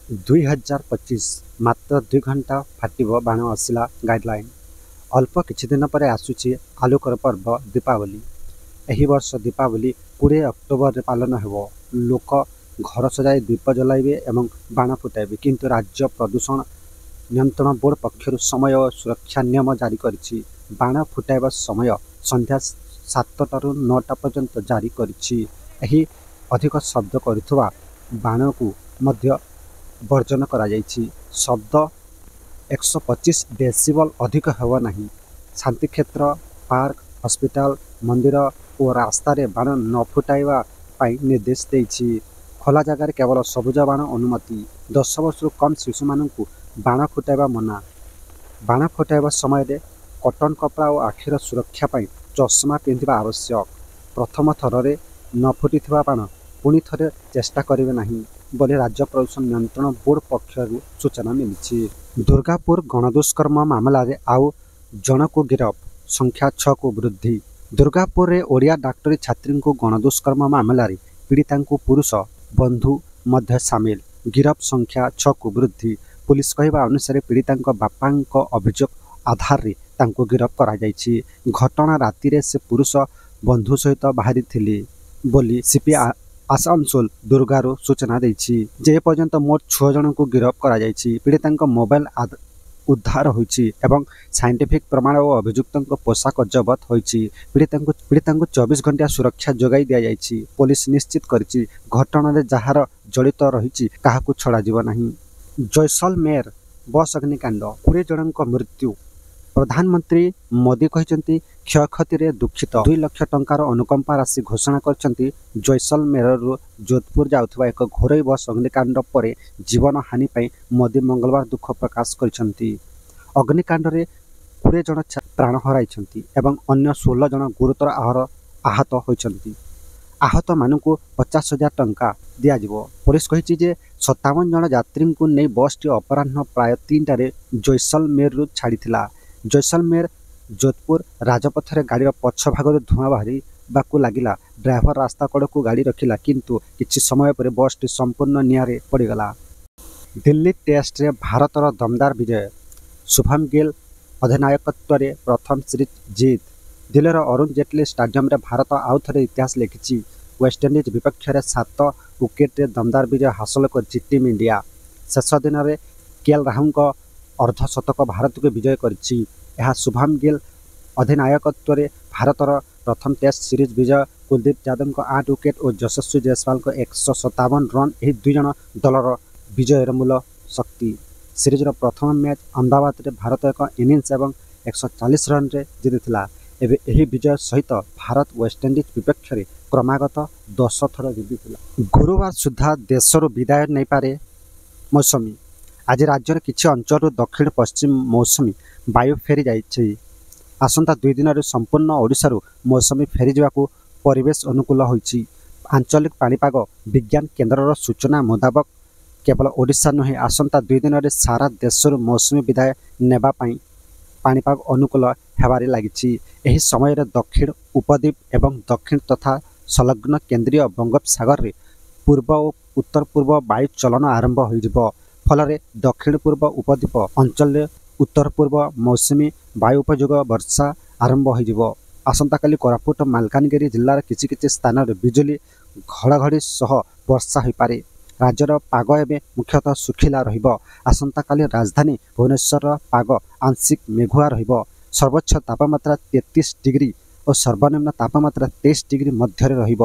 2025 ମାତ୍ର 2 ଘଣ୍ଟା ଫାଟିବ ବାଣ ଆସିଲା ଗାଇଡଲାଇନ୍। ଅଳ୍ପ କିଛି ଦିନ ପରେ ଆସୁଛି ଆଲୋକର ପର୍ବ ଦୀପାବଳି। ଏହି ବର୍ଷ ଦୀପାବଳି 20 ଅକ୍ଟୋବରରେ ପାଳନ ହେବ। ଲୋକ ଘର ସଜାଇ ଦୀପ ଜଳାଇବେ ଏବଂ ବାଣ ଫୁଟାଇବେ, କିନ୍ତୁ ରାଜ୍ୟ ପ୍ରଦୂଷଣ ନିୟନ୍ତ୍ରଣ ବୋର୍ଡ ପକ୍ଷରୁ ସମୟ ଓ ସୁରକ୍ଷା ନିୟମ ଜାରି କରିଛି। ବାଣ ଫୁଟାଇବା ସମୟ ସନ୍ଧ୍ୟା 7ଟାରୁ 9ଟା ପର୍ଯ୍ୟନ୍ତ ଜାରି କରିଛି। ଏହି ଅଧିକ ଶବ୍ଦ କରୁଥିବା ବାଣକୁ ମଧ୍ୟ ବର୍ଜନ କରାଯାଇଛି। ଶବ୍ଦ 125 ଡେସିବଲ୍ ଅଧିକ ହେବ ନାହିଁ। ଶାନ୍ତିକ୍ଷେତ୍ର, ପାର୍କ, ହସ୍ପିଟାଲ, ମନ୍ଦିର ଓ ରାସ୍ତାରେ ବାଣ ନ ଫୁଟାଇବା ପାଇଁ ନିର୍ଦ୍ଦେଶ ଦେଇଛି। ଖୋଲା ଜାଗାରେ କେବଳ ସବୁଜ ବାଣ ଅନୁମତି। 10 ବର୍ଷରୁ କମ୍ ଶିଶୁମାନଙ୍କୁ ବାଣ ଫୁଟାଇବା ମନା। ବାଣ ଫୁଟାଇବା ସମୟରେ କଟନ କପଡ଼ା ଓ ଆଖିର ସୁରକ୍ଷା ପାଇଁ ଚଷମା ପିନ୍ଧିବା ଆବଶ୍ୟକ। ପ୍ରଥମ ଥରରେ ନ ଫୁଟିଥିବା ବାଣ ପୁଣି ଥରେ ଚେଷ୍ଟା କରିବେ ନାହିଁ ବୋଲି ରାଜ୍ୟ ପ୍ରଦୂଷଣ ନିୟନ୍ତ୍ରଣ ବୋର୍ଡ ପକ୍ଷରୁ ସୂଚନା ମିଳିଛି। ଦୁର୍ଗାପୁର ଗଣଦୁଷ୍କର୍ମ ମାମଲାରେ ଆଉ ଜଣକୁ ଗିରଫ, ସଂଖ୍ୟା 6କୁ ବୃଦ୍ଧି। ଦୁର୍ଗାପୁରରେ ଓଡ଼ିଆ ଡାକ୍ତରୀ ଛାତ୍ରୀଙ୍କୁ ଗଣଦୁଷ୍କର୍ମ ମାମଲାରେ ପୀଡ଼ିତାଙ୍କୁ ପୁରୁଷ ବନ୍ଧୁ ମଧ୍ୟ ସାମିଲ। ଗିରଫ ସଂଖ୍ୟା 6କୁ ବୃଦ୍ଧି। ପୁଲିସ କହିବା ଅନୁସାରେ ପୀଡ଼ିତାଙ୍କ ବାପାଙ୍କ ଅଭିଯୋଗ ଆଧାରରେ ତାଙ୍କୁ ଗିରଫ କରାଯାଇଛି। ଘଟଣା ରାତିରେ ସେ ପୁରୁଷ ବନ୍ଧୁ ସହିତ ବାହାରିଥିଲେ ବୋଲି ସିପି ଆସାନସୋଲ ଦୁର୍ଗାରୁ ସୂଚନା ଦେଇଛି। ଯେ ପର୍ଯ୍ୟନ୍ତ ମୋଟ 6 ଜଣଙ୍କୁ ଗିରଫ କରାଯାଇଛି। ପୀଡ଼ିତାଙ୍କ ମୋବାଇଲ ଉଦ୍ଧାର ହୋଇଛି ଏବଂ ସାଇଣ୍ଟିଫିକ୍ ପ୍ରମାଣ ଓ ଅଭିଯୁକ୍ତଙ୍କ ପୋଷାକ ଜବତ ହୋଇଛି। ପୀଡ଼ିତାଙ୍କୁ 24 ଘଣ୍ଟିଆ ସୁରକ୍ଷା ଯୋଗାଇ ଦିଆଯାଇଛି। ପୋଲିସ ନିଶ୍ଚିତ କରିଛି, ଘଟଣାରେ ଯାହାର ଜଡ଼ିତ ରହିଛି କାହାକୁ ଛଡ଼ାଯିବ ନାହିଁ। ଜୈସଲମେର ବସ୍ ଅଗ୍ନିକାଣ୍ଡ, 20 ଜଣଙ୍କ ମୃତ୍ୟୁ। ପ୍ରଧାନମନ୍ତ୍ରୀ ମୋଦି କହିଛନ୍ତି କ୍ଷୟକ୍ଷତିରେ ଦୁଃଖିତ। 2 ଲକ୍ଷ ଟଙ୍କାର ଅନୁକମ୍ପା ରାଶି ଘୋଷଣା କରିଛନ୍ତି। ଜୈସଲମେରରୁ ଯୋଧପୁର ଯାଉଥିବା ଏକ ଘରୋଇ ବସ୍ ଅଗ୍ନିକାଣ୍ଡ ପରେ ଜୀବନ ହାନି ପାଇଁ ମୋଦି ମଙ୍ଗଳବାର ଦୁଃଖ ପ୍ରକାଶ କରିଛନ୍ତି। ଅଗ୍ନିକାଣ୍ଡରେ 20 ଜଣ ପ୍ରାଣ ହରାଇଛନ୍ତି ଏବଂ ଅନ୍ୟ 16 ଜଣ ଗୁରୁତର ଆହତ ହୋଇଛନ୍ତି। ଆହତମାନଙ୍କୁ 50,000 ଟଙ୍କା ଦିଆଯିବ। ପୋଲିସ କହିଛି ଯେ 57 ଜଣ ଯାତ୍ରୀଙ୍କୁ ନେଇ ବସ୍ଟି ଅପରାହ୍ନ ପ୍ରାୟ 3ଟାରେ ଜୈସଲମେରରୁ ଛାଡ଼ିଥିଲା। ଜୈସଲମେର ଯୋଧପୁର ରାଜପଥରେ ଗାଡ଼ିର ପଛ ଭାଗରୁ ଧୂଆଁ ବାହାରିବାକୁ ଲାଗିଲା। ଡ୍ରାଇଭର ରାସ୍ତା କଡ଼କୁ ଗାଡ଼ି ରଖିଲା, କିନ୍ତୁ କିଛି ସମୟ ପରେ ବସ୍ଟି ସମ୍ପୂର୍ଣ୍ଣ ନିଆଁରେ ପଡ଼ିଗଲା। ଦିଲ୍ଲୀ ଟେଷ୍ଟରେ ଭାରତର ଦମଦାର ବିଜୟ, ଶୁଭମ ଗିଲ୍ ଅଧିନାୟକତ୍ୱରେ ପ୍ରଥମ ସିରିଜ୍ ଜିତ୍। ଦିଲ୍ଲୀର ଅରୁଣ ଜେଟଲୀ ଷ୍ଟାଡିୟମରେ ଭାରତ ଆଉ ଥରେ ଇତିହାସ ଲେଖିଛି। ୱେଷ୍ଟଇଣ୍ଡିଜ ବିପକ୍ଷରେ 7 ୱିକେଟରେ ଦମଦାର ବିଜୟ ହାସଲ କରିଛି ଟିମ୍ ଇଣ୍ଡିଆ। ଶେଷ ଦିନରେ କେଏଲ୍ ରାହୁଲଙ୍କ ଅର୍ଦ୍ଧଶତକ ଭାରତକୁ ବିଜୟ କରିଛି। ଏହା ଶୁଭମ ଗିଲ୍ ଅଧିନାୟକତ୍ୱରେ ଭାରତର ପ୍ରଥମ ଟେଷ୍ଟ ସିରିଜ୍ ବିଜୟ। କୁଲଦୀପ ଯାଦବଙ୍କ 8 ୱିକେଟ ଓ ଯଶସ୍ୱୀ ଜୟସ୍ୱାଲଙ୍କ 157 ରନ୍ ଏହି 2 ଜଣ ଦଳର ବିଜୟର ମୂଳ ଶକ୍ତି। ସିରିଜର ପ୍ରଥମ ମ୍ୟାଚ୍ ଅହମ୍ମଦାବାଦରେ ଭାରତ ଏକ ଇନିଂସ ଏବଂ 140 ରନ୍ରେ ଜିତିଥିଲା। ଏବେ ଏହି ବିଜୟ ସହିତ ଭାରତ ୱେଷ୍ଟଇଣ୍ଡିଜ ବିପକ୍ଷରେ କ୍ରମାଗତ 10 ଥର ଜିତିଥିଲା। ଗୁରୁବାର ସୁଦ୍ଧା ଦେଶରୁ ବିଦାୟ ନେଇପାରେ ମୌସୁମୀ। ଆଜି ରାଜ୍ୟର କିଛି ଅଞ୍ଚଳରୁ ଦକ୍ଷିଣ ପଶ୍ଚିମ ମୌସୁମୀ ବାୟୁ ଫେରି ଯାଇଛି। ଆସନ୍ତା 2 ଦିନରେ ସମ୍ପୂର୍ଣ୍ଣ ଓଡ଼ିଶାରୁ ମୌସୁମୀ ଫେରିଯିବାକୁ ପରିବେଶ ଅନୁକୂଳ ହୋଇଛି। ଆଞ୍ଚଳିକ ପାଣିପାଗ ବିଜ୍ଞାନ କେନ୍ଦ୍ରର ସୂଚନା ମୁତାବକ କେବଳ ଓଡ଼ିଶା ନୁହେଁ, ଆସନ୍ତା 2 ଦିନରେ ସାରା ଦେଶରୁ ମୌସୁମୀ ବିଦାୟ ନେବା ପାଇଁ ପାଣିପାଗ ଅନୁକୂଳ ହେବାରେ ଲାଗିଛି। ଏହି ସମୟରେ ଦକ୍ଷିଣ ଉପଦ୍ୱୀପ ଏବଂ ଦକ୍ଷିଣ ତଥା ସଂଲଗ୍ନ କେନ୍ଦ୍ରୀୟ ବଙ୍ଗୋପସାଗରରେ ପୂର୍ବ ଓ ଉତ୍ତର ପୂର୍ବ ବାୟୁ ଚଳନ ଆରମ୍ଭ ହୋଇଯିବ। ଫଳରେ ଦକ୍ଷିଣ ପୂର୍ବ ଉପଦ୍ୱୀପ ଅଞ୍ଚଳରେ ଉତ୍ତର ପୂର୍ବ ମୌସୁମୀ ବାୟୁ ଉପଯୋଗ ବର୍ଷା ଆରମ୍ଭ ହୋଇଯିବ। ଆସନ୍ତାକାଲି କୋରାପୁଟ ଓ ମାଲକାନଗିରି ଜିଲ୍ଲାର କିଛି ସ୍ଥାନରେ ବିଜୁଳି ଘଡ଼ଘଡ଼ି ସହ ବର୍ଷା ହୋଇପାରେ। ରାଜ୍ୟର ପାଗ ଏବେ ମୁଖ୍ୟତଃ ଶୁଖିଲା ରହିବ। ଆସନ୍ତାକାଲି ରାଜଧାନୀ ଭୁବନେଶ୍ୱରର ପାଗ ଆଂଶିକ ମେଘୁଆ ରହିବ। ସର୍ବୋଚ୍ଚ ତାପମାତ୍ରା 33 ଡିଗ୍ରୀ ଓ ସର୍ବନିମ୍ନ ତାପମାତ୍ରା 23 ଡିଗ୍ରୀ ମଧ୍ୟରେ ରହିବ।